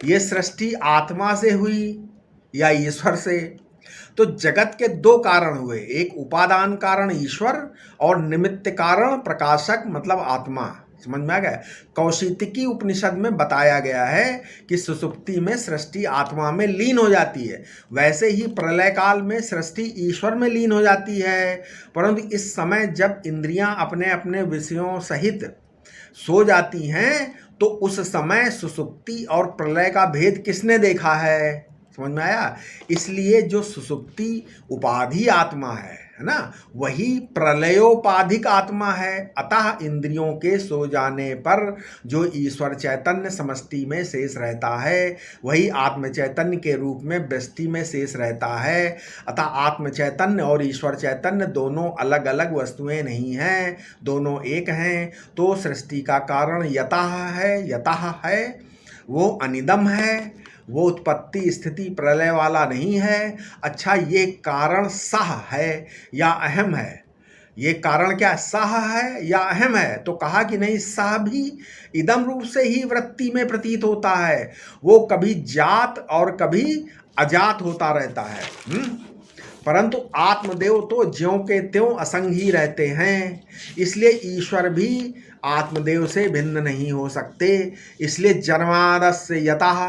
ये सृष्टि आत्मा से हुई या ईश्वर से? तो जगत के दो कारण हुए, एक उपादान कारण ईश्वर और निमित्त कारण प्रकाशक मतलब आत्मा। समझ में आ गया? कौशितकी उपनिषद में बताया गया है कि सुसुप्ति में सृष्टि आत्मा में लीन हो जाती है, वैसे ही प्रलय काल में सृष्टि ईश्वर में लीन हो जाती है। परंतु इस समय जब इंद्रियां अपने अपने विषयों सहित सो जाती हैं, तो उस समय सुसुप्ति और प्रलय का भेद किसने देखा है? समझ में आया? इसलिए जो सुसुप्ति उपाधि आत्मा है ना, वही प्रलयोपाधिक आत्मा है। अतः इंद्रियों के सो जाने पर जो ईश्वर चैतन्य समष्टि में शेष रहता है, वही आत्म चैतन्य के रूप में व्यष्टि में शेष रहता है। अतः आत्म चैतन्य और ईश्वर चैतन्य दोनों अलग अलग वस्तुएं नहीं हैं, दोनों एक हैं। तो सृष्टि का कारण यतः है, वो अनिदम है, वो उत्पत्ति स्थिति प्रलय वाला नहीं है। अच्छा, ये कारण सह है या अहम है? ये कारण क्या सह है या अहम है? तो कहा कि नहीं, सह भी इदम रूप से ही वृत्ति में प्रतीत होता है, वो कभी जात और कभी अजात होता रहता है। परंतु आत्मदेव तो ज्यों के त्यों असंग ही रहते हैं, इसलिए ईश्वर भी आत्मदेव से भिन्न नहीं हो सकते। इसलिए जन्मादस्य यतः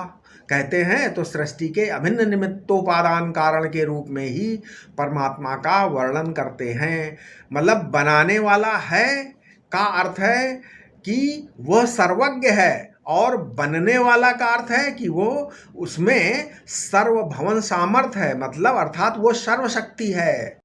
कहते हैं तो सृष्टि के अभिन्न निमित्तोपादान कारण के रूप में ही परमात्मा का वर्णन करते हैं। मतलब बनाने वाला है का अर्थ है कि वह सर्वज्ञ है, और बनने वाला का अर्थ है कि वो उसमें सर्वभवन सामर्थ्य है, मतलब अर्थात वो सर्वशक्ति है।